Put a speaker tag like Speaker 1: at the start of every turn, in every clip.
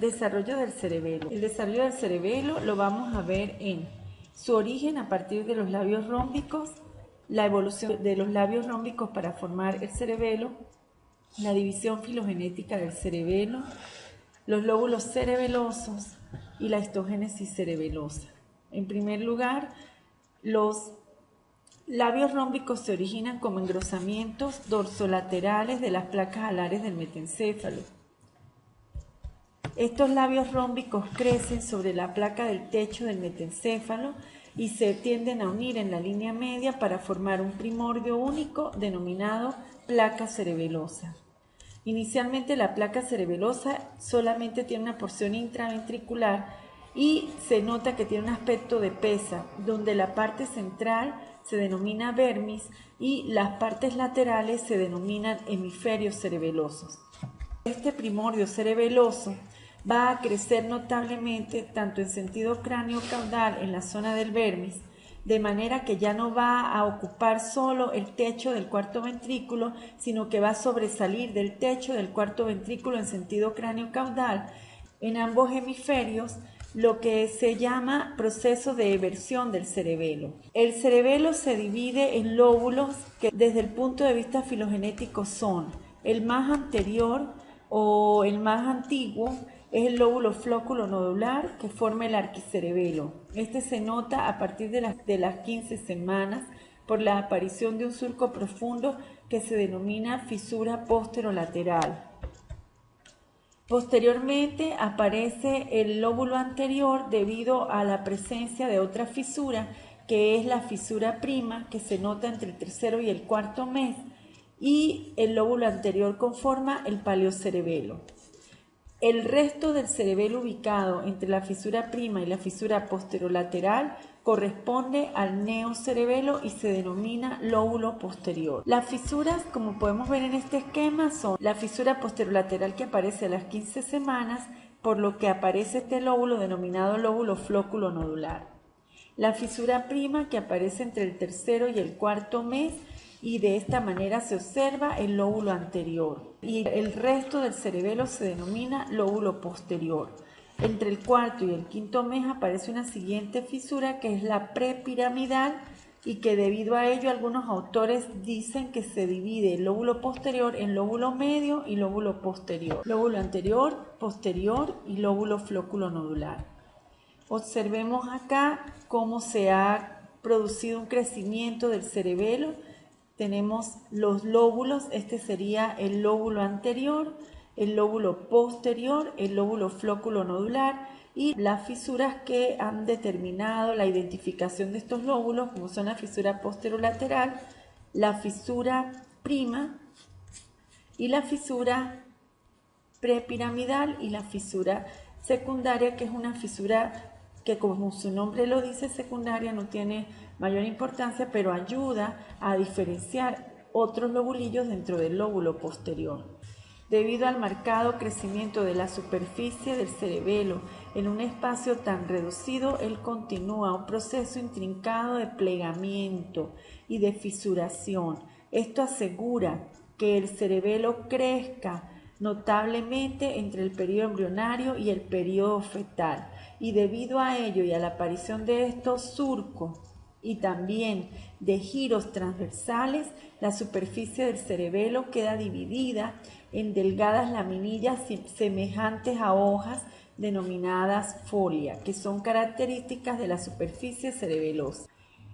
Speaker 1: Desarrollo del cerebelo. El desarrollo del cerebelo lo vamos a ver en su origen a partir de los labios rómbicos, la evolución de los labios rómbicos para formar el cerebelo, la división filogenética del cerebelo, los lóbulos cerebelosos y la histogénesis cerebelosa. En primer lugar, los labios rómbicos se originan como engrosamientos dorsolaterales de las placas alares del metencéfalo. Estos labios rómbicos crecen sobre la placa del techo del metencéfalo y se tienden a unir en la línea media para formar un primordio único denominado placa cerebelosa. Inicialmente la placa cerebelosa solamente tiene una porción intraventricular y se nota que tiene un aspecto de pesa, donde la parte central se denomina vermis y las partes laterales se denominan hemisferios cerebelosos. Este primordio cerebeloso va a crecer notablemente tanto en sentido cráneo-caudal en la zona del vermis, de manera que ya no va a ocupar solo el techo del cuarto ventrículo, sino que va a sobresalir del techo del cuarto ventrículo en sentido cráneo-caudal en ambos hemisferios, lo que se llama proceso de eversión del cerebelo. El cerebelo se divide en lóbulos que desde el punto de vista filogenético son el más anterior o el más antiguo, es el lóbulo flóculo nodular que forma el arquicerebelo. Este se nota a partir de las 15 semanas por la aparición de un surco profundo que se denomina fisura posterolateral. Posteriormente aparece el lóbulo anterior debido a la presencia de otra fisura, que es la fisura prima, que se nota entre el tercero y el cuarto mes, y el lóbulo anterior conforma el paleocerebelo. El resto del cerebelo ubicado entre la fisura prima y la fisura posterolateral corresponde al neocerebelo y se denomina lóbulo posterior. Las fisuras, como podemos ver en este esquema, son la fisura posterolateral que aparece a las 15 semanas, por lo que aparece este lóbulo denominado lóbulo flóculo nodular. La fisura prima que aparece entre el tercero y el cuarto mes, y de esta manera se observa el lóbulo anterior y el resto del cerebelo se denomina lóbulo posterior. Entre el cuarto y el quinto mes aparece una siguiente fisura que es la prepiramidal y que debido a ello algunos autores dicen que se divide el lóbulo posterior en lóbulo medio y lóbulo posterior, lóbulo anterior, posterior y lóbulo flóculo nodular. Observemos acá cómo se ha producido un crecimiento del cerebelo. Tenemos los lóbulos, este sería el lóbulo anterior, el lóbulo posterior, el lóbulo flóculo nodular y las fisuras que han determinado la identificación de estos lóbulos, como son la fisura posterolateral, la fisura prima y la fisura prepiramidal y la fisura secundaria, que es una fisura que, como su nombre lo dice, secundaria, no tiene mayor importancia, pero ayuda a diferenciar otros lobulillos dentro del lóbulo posterior. Debido al marcado crecimiento de la superficie del cerebelo en un espacio tan reducido, él continúa un proceso intrincado de plegamiento y de fisuración. Esto asegura que el cerebelo crezca notablemente entre el periodo embrionario y el periodo fetal, y debido a ello y a la aparición de estos surcos y también de giros transversales, la superficie del cerebelo queda dividida en delgadas laminillas semejantes a hojas denominadas folia, que son características de la superficie cerebelosa.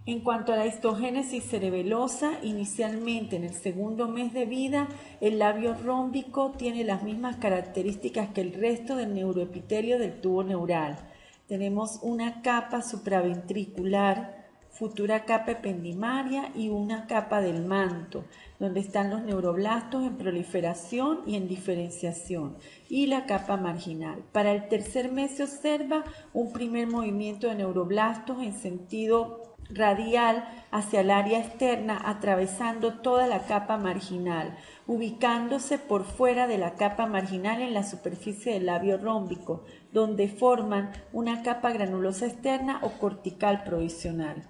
Speaker 1: En cuanto a la histogénesis cerebelosa, inicialmente en el segundo mes de vida, el labio rómbico tiene las mismas características que el resto del neuroepitelio del tubo neural. Tenemos una capa supraventricular, futura capa ependimaria y una capa del manto, donde están los neuroblastos en proliferación y en diferenciación, y la capa marginal. Para el tercer mes se observa un primer movimiento de neuroblastos en sentido radial hacia el área externa, atravesando toda la capa marginal, ubicándose por fuera de la capa marginal en la superficie del labio rómbico, donde forman una capa granulosa externa o cortical provisional.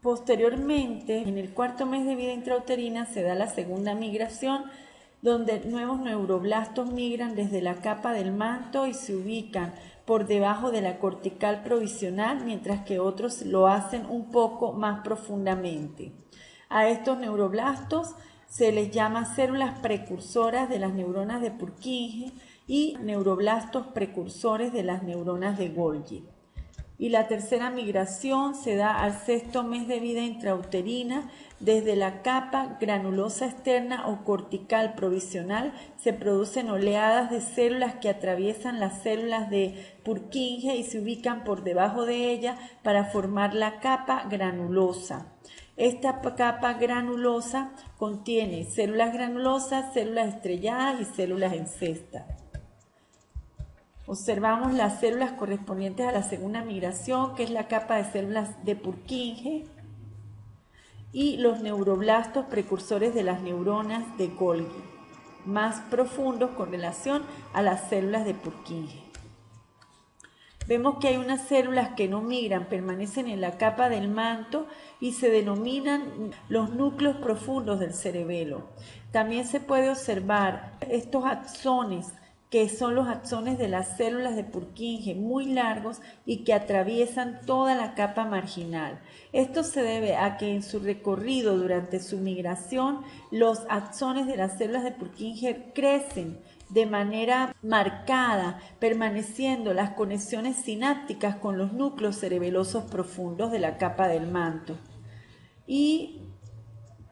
Speaker 1: Posteriormente, en el cuarto mes de vida intrauterina se da la segunda migración donde nuevos neuroblastos migran desde la capa del manto y se ubican por debajo de la cortical provisional, mientras que otros lo hacen un poco más profundamente. A estos neuroblastos se les llama células precursoras de las neuronas de Purkinje y neuroblastos precursores de las neuronas de Golgi. Y la tercera migración se da al 6º mes de vida intrauterina. Desde la capa granulosa externa o cortical provisional se producen oleadas de células que atraviesan las células de Purkinje y se ubican por debajo de ella para formar la capa granulosa. Esta capa granulosa contiene células granulosas, células estrelladas y células en cesta. Observamos las células correspondientes a la segunda migración, que es la capa de células de Purkinje, y los neuroblastos precursores de las neuronas de Golgi, más profundos con relación a las células de Purkinje. Vemos que hay unas células que no migran, permanecen en la capa del manto y se denominan los núcleos profundos del cerebelo. También se puede observar estos axones, que son los axones de las células de Purkinje, muy largos y que atraviesan toda la capa marginal. Esto se debe a que en su recorrido durante su migración, los axones de las células de Purkinje crecen de manera marcada, permaneciendo las conexiones sinápticas con los núcleos cerebelosos profundos de la capa del manto. Y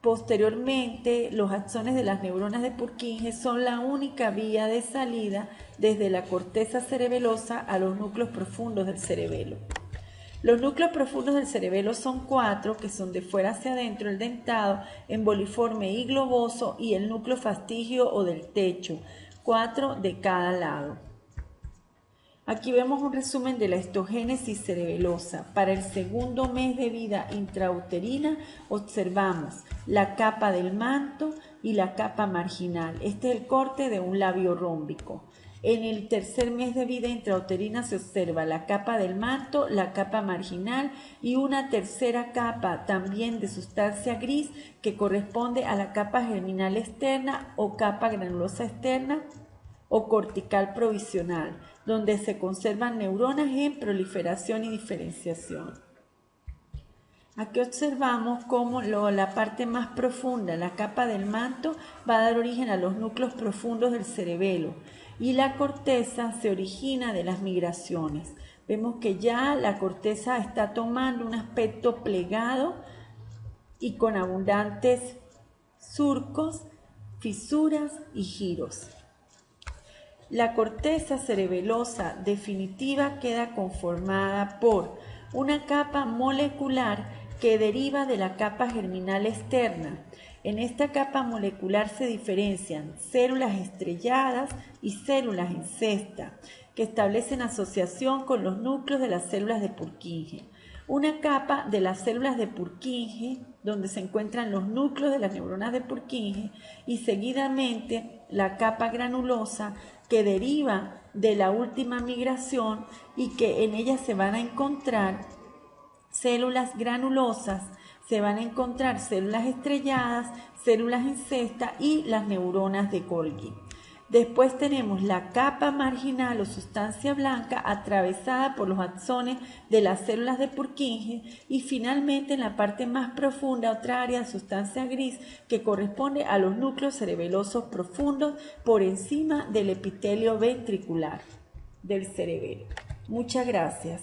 Speaker 1: posteriormente, los axones de las neuronas de Purkinje son la única vía de salida desde la corteza cerebelosa a los núcleos profundos del cerebelo. Los núcleos profundos del cerebelo son 4, que son de fuera hacia adentro: el dentado, emboliforme y globoso, y el núcleo fastigio o del techo, 4 de cada lado. Aquí vemos un resumen de la histogénesis cerebelosa. Para el segundo mes de vida intrauterina observamos la capa del manto y la capa marginal. Este es el corte de un labio rómbico. En el tercer mes de vida intrauterina se observa la capa del manto, la capa marginal y una tercera capa también de sustancia gris que corresponde a la capa germinal externa o capa granulosa externa o cortical provisional, donde se conservan neuronas en proliferación y diferenciación. Aquí observamos cómo la parte más profunda, la capa del manto, va a dar origen a los núcleos profundos del cerebelo y la corteza se origina de las migraciones. Vemos que ya la corteza está tomando un aspecto plegado y con abundantes surcos, fisuras y giros. La corteza cerebelosa definitiva queda conformada por una capa molecular que deriva de la capa germinal externa. En esta capa molecular se diferencian células estrelladas y células en cesta, que establecen asociación con los núcleos de las células de Purkinje. Una capa de las células de Purkinje, donde se encuentran los núcleos de las neuronas de Purkinje, y seguidamente la capa granulosa, que deriva de la última migración y que en ella se van a encontrar células granulosas, se van a encontrar células estrelladas, células en cesta y las neuronas de Golgi. Después tenemos la capa marginal o sustancia blanca atravesada por los axones de las células de Purkinje y finalmente en la parte más profunda otra área de sustancia gris que corresponde a los núcleos cerebelosos profundos por encima del epitelio ventricular del cerebelo. Muchas gracias.